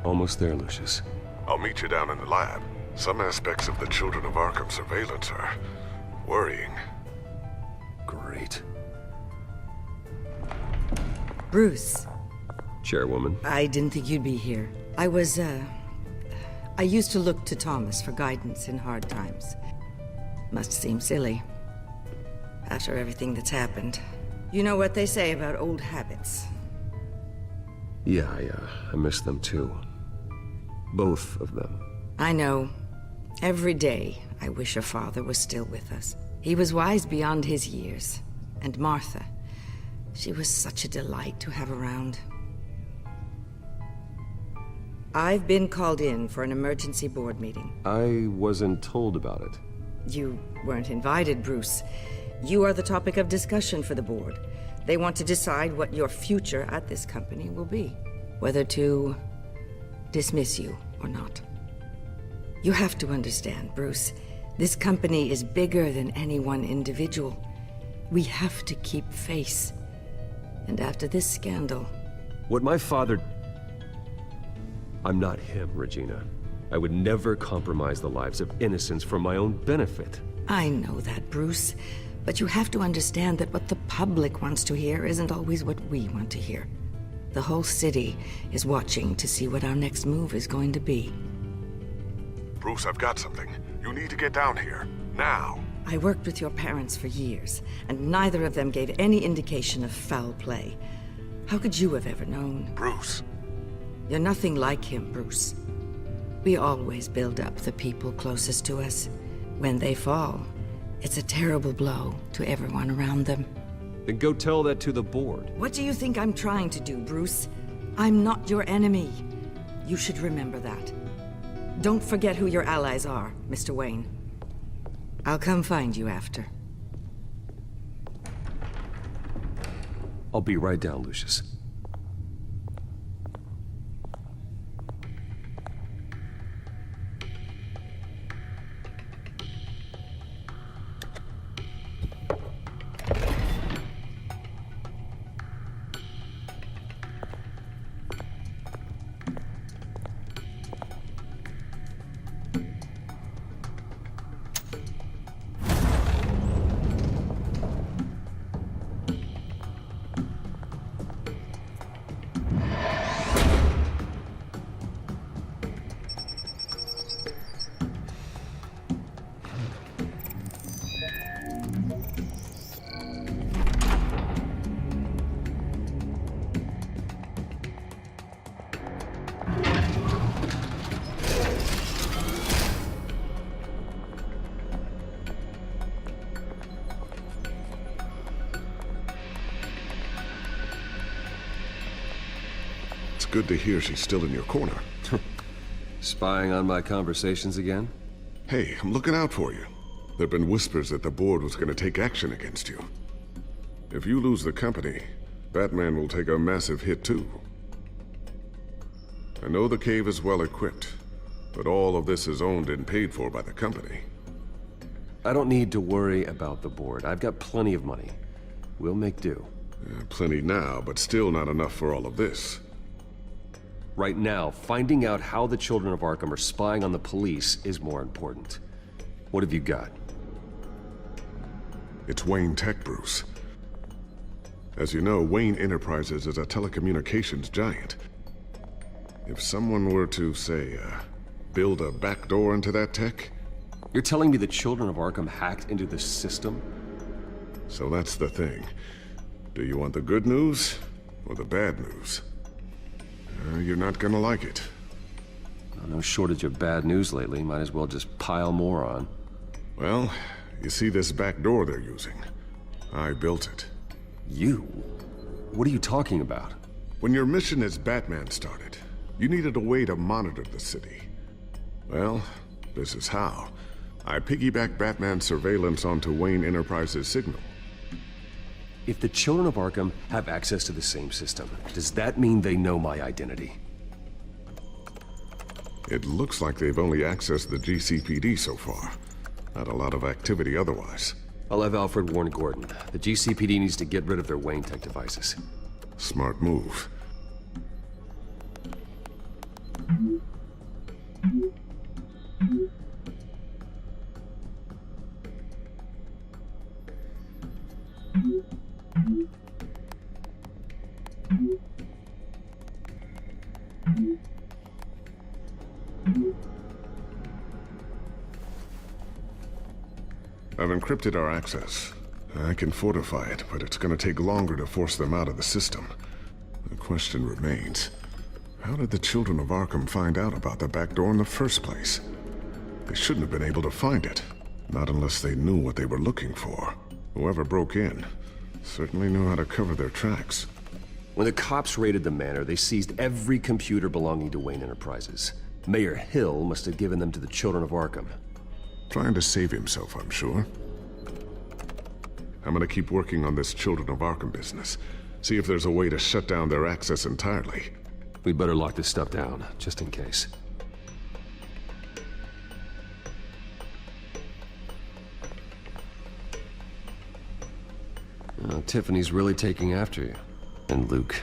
Almost there, Lucius. I'll meet you down in the lab. Some aspects of the Children of Arkham surveillance are worrying. Great. Bruce. Chairwoman. I didn't think you'd be here. I used to look to Thomas for guidance in hard times. Must seem silly. After everything that's happened. You know what they say about old habits. Yeah, I miss them too. Both of them. I know. Every day, I wish a father was still with us. He was wise beyond his years. And Martha, she was such a delight to have around. I've been called in for an emergency board meeting. I wasn't told about it. You weren't invited, Bruce. You are the topic of discussion for the board. They want to decide what your future at this company will be. Whether to dismiss you or not. You have to understand, Bruce. This company is bigger than any one individual. We have to keep face. And after this scandal... What my father... I'm not him, Regina. I would never compromise the lives of innocents for my own benefit. I know that, Bruce. But you have to understand that what the public wants to hear isn't always what we want to hear. The whole city is watching to see what our next move is going to be. Bruce, I've got something. You need to get down here. Now. I worked with your parents for years, and neither of them gave any indication of foul play. How could you have ever known? Bruce. You're nothing like him, Bruce. We always build up the people closest to us. When they fall, it's a terrible blow to everyone around them. Then go tell that to the board. What do you think I'm trying to do, Bruce? I'm not your enemy. You should remember that. Don't forget who your allies are, Mr. Wayne. I'll come find you after. I'll be right down, Lucius. Good to hear she's still in your corner. Spying on my conversations again? Hey, I'm looking out for you. There've been whispers that the board was going to take action against you. If you lose the company, Batman will take a massive hit too. I know the cave is well equipped, but all of this is owned and paid for by the company. I don't need to worry about the board. I've got plenty of money. We'll make do. Plenty now, but still not enough for all of this. Right now, finding out how the Children of Arkham are spying on the police is more important. What have you got? It's Wayne Tech, Bruce. As you know, Wayne Enterprises is a telecommunications giant. If someone were to, say, build a backdoor into that tech... You're telling me the Children of Arkham hacked into the system? So that's the thing. Do you want the good news or the bad news? You're not gonna like it. No shortage of bad news lately. Might as well just pile more on. Well, you see this back door they're using? I built it. You? What are you talking about? When your mission as Batman started, you needed a way to monitor the city. Well, this is how. I piggybacked Batman's surveillance onto Wayne Enterprises' signal. If the Children of Arkham have access to the same system, does that mean they know my identity? It looks like they've only accessed the GCPD so far. Not a lot of activity otherwise. I'll have Alfred warn Gordon. The GCPD needs to get rid of their Wayne Tech devices. Smart move. I've encrypted our access. I can fortify it, but it's gonna take longer to force them out of the system. The question remains, how did the Children of Arkham find out about the back door in the first place? They shouldn't have been able to find it. Not unless they knew what they were looking for. Whoever broke in certainly knew how to cover their tracks. When the cops raided the manor, they seized every computer belonging to Wayne Enterprises. Mayor Hill must have given them to the Children of Arkham. Trying to save himself, I'm sure. I'm gonna keep working on this Children of Arkham business. See if there's a way to shut down their access entirely. We'd better lock this stuff down, just in case. Tiffany's really taking after you. And Luke,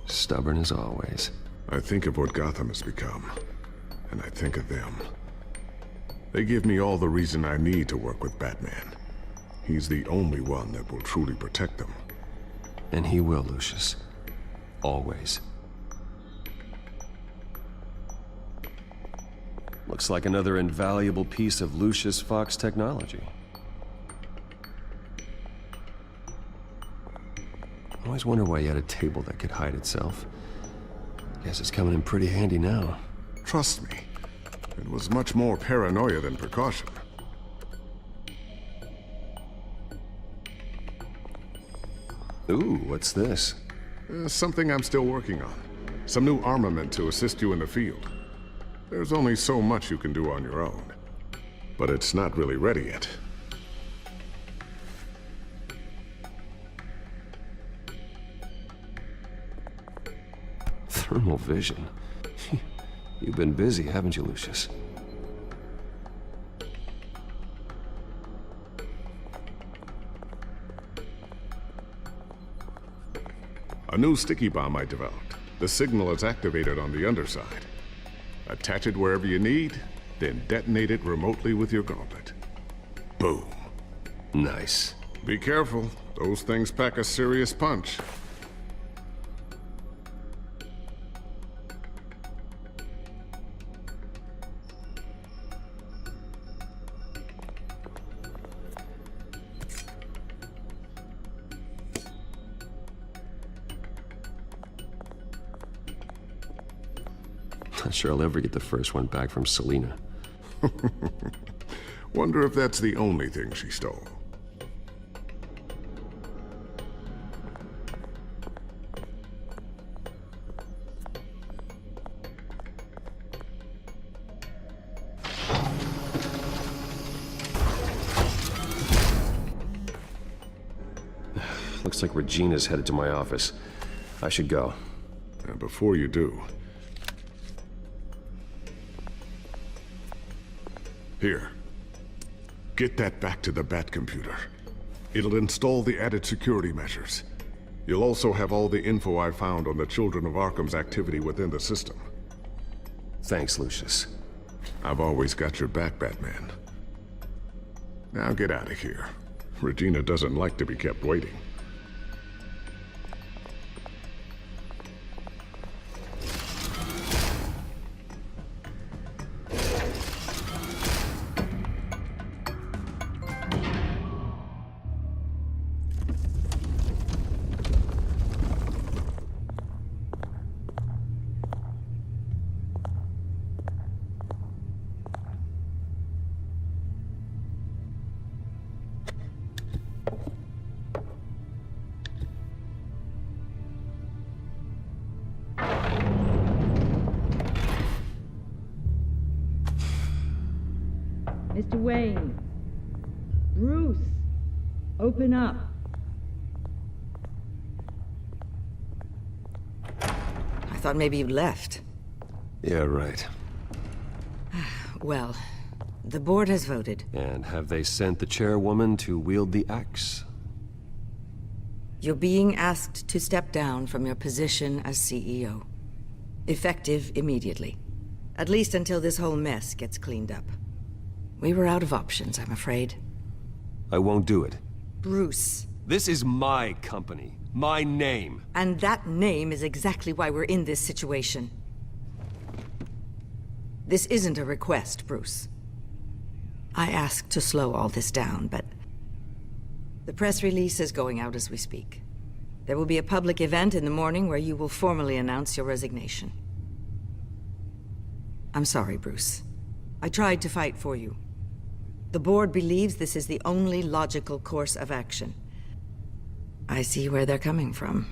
stubborn as always. I think of what Gotham has become, and I think of them. They give me all the reason I need to work with Batman. He's the only one that will truly protect them. And he will, Lucius. Always. Looks like another invaluable piece of Lucius Fox technology. I always wonder why you had a table that could hide itself. Guess it's coming in pretty handy now. Trust me, it was much more paranoia than precaution. Ooh, what's this? Something I'm still working on. Some new armament to assist you in the field. There's only so much you can do on your own. But it's not really ready yet. Thermal vision. You've been busy, haven't you, Lucius? A new sticky bomb I developed. The signal is activated on the underside. Attach it wherever you need, then detonate it remotely with your gauntlet. Boom. Nice. Be careful. Those things pack a serious punch. Not sure I'll ever get the first one back from Selina. Wonder if that's the only thing she stole. Looks like Regina's headed to my office. I should go. And before you do... Here. Get that back to the Bat computer. It'll install the added security measures. You'll also have all the info I found on the Children of Arkham's activity within the system. Thanks, Lucius. I've always got your back, Batman. Now get out of here. Regina doesn't like to be kept waiting. Mr. Wayne. Bruce. Open up. thought maybe you'd left. Yeah, right. Well, the board has voted. And have they sent the chairwoman to wield the axe? You're being asked to step down from your position as CEO. Effective immediately. At least until this whole mess gets cleaned up. We were out of options, I'm afraid. I won't do it. Bruce. This is my company. My name. And that name is exactly why we're in this situation. This isn't a request, Bruce. I asked to slow all this down, but... the press release is going out as we speak. There will be a public event in the morning where you will formally announce your resignation. I'm sorry, Bruce. I tried to fight for you. The board believes this is the only logical course of action. I see where they're coming from.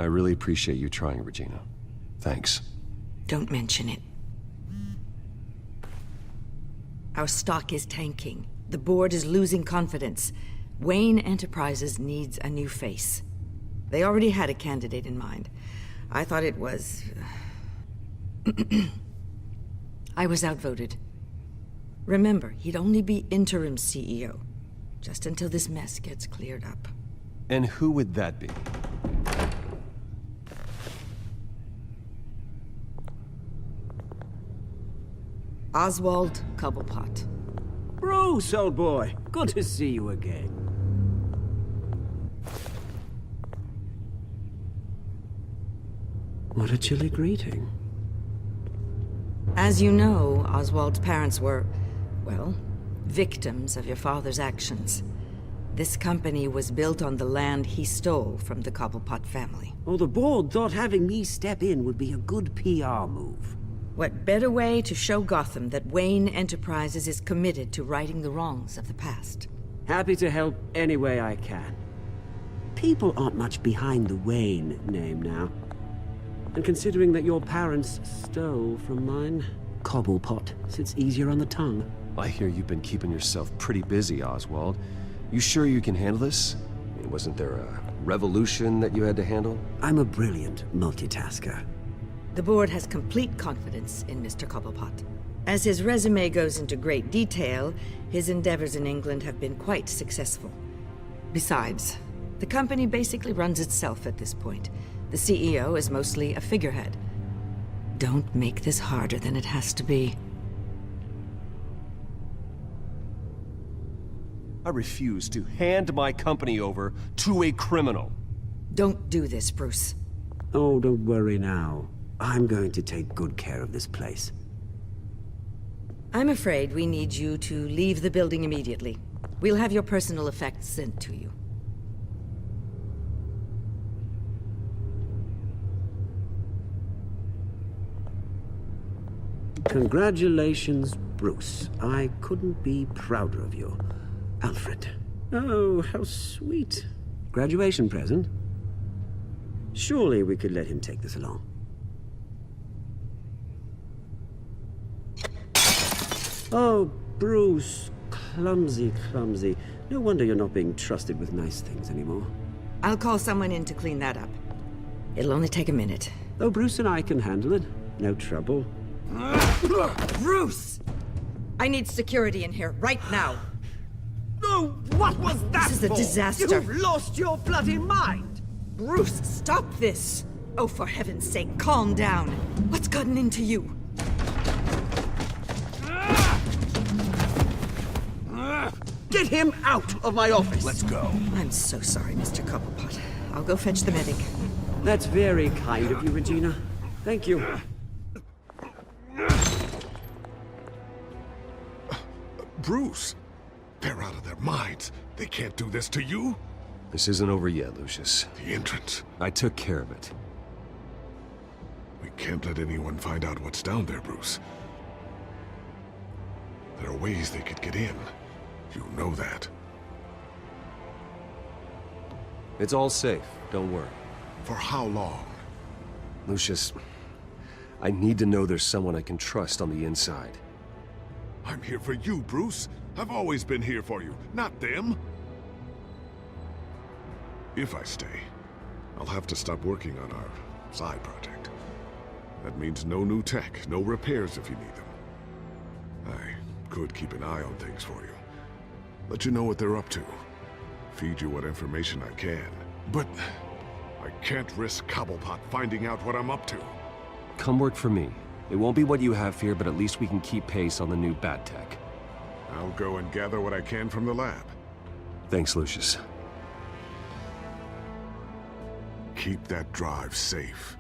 I really appreciate you trying, Regina. Thanks. Don't mention it. Our stock is tanking. The board is losing confidence. Wayne Enterprises needs a new face. They already had a candidate in mind. I thought it was... I was outvoted. Remember, he'd only be interim CEO, just until this mess gets cleared up. And who would that be? Oswald Cobblepot. Bruce, old boy. Good to see you again. What a chilly greeting. As you know, Oswald's parents were, well, victims of your father's actions. This company was built on the land he stole from the Cobblepot family. Oh, the board thought having me step in would be a good PR move. What better way to show Gotham that Wayne Enterprises is committed to righting the wrongs of the past? Happy to help any way I can. People aren't much behind the Wayne name now. And considering that your parents stole from mine, Cobblepot sits easier on the tongue. I hear you've been keeping yourself pretty busy, Oswald. You sure you can handle this? I mean, wasn't there a revolution that you had to handle? I'm a brilliant multitasker. The board has complete confidence in Mr. Cobblepot. As his resume goes into great detail, his endeavors in England have been quite successful. Besides, the company basically runs itself at this point. The CEO is mostly a figurehead. Don't make this harder than it has to be. I refuse to hand my company over to a criminal. Don't do this, Bruce. Oh, don't worry now. I'm going to take good care of this place. I'm afraid we need you to leave the building immediately. We'll have your personal effects sent to you. Congratulations, Bruce. I couldn't be prouder of you. Alfred. Oh, how sweet. Graduation present? Surely we could let him take this along. Oh, Bruce. Clumsy, clumsy. No wonder you're not being trusted with nice things anymore. I'll call someone in to clean that up. It'll only take a minute. Oh, Bruce and I can handle it. No trouble. Bruce! I need security in here, right now. No, what was that This is a for? disaster. You've lost your bloody mind! Bruce, stop this! Oh, for heaven's sake, calm down. What's gotten into you? Get him out of my office! Let's go. I'm so sorry, Mr. Cobblepot. I'll go fetch the medic. That's very kind of you, Regina. Thank you. Bruce, they're out of their minds. They can't do this to you. This isn't over yet, Lucius. The entrance. I took care of it. We can't let anyone find out what's down there, Bruce. There are ways they could get in. You know that. It's all safe. Don't worry. For how long? Lucius, I need to know there's someone I can trust on the inside. I'm here for you, Bruce. I've always been here for you, not them. If I stay, I'll have to stop working on our Side project. That means no new tech, no repairs if you need them. I could keep an eye on things for you. Let you know what they're up to. Feed you what information I can. But I can't risk Cobblepot finding out what I'm up to. Come work for me. It won't be what you have here, but at least we can keep pace on the new bat tech. I'll go and gather what I can from the lab. Thanks, Lucius. Keep that drive safe.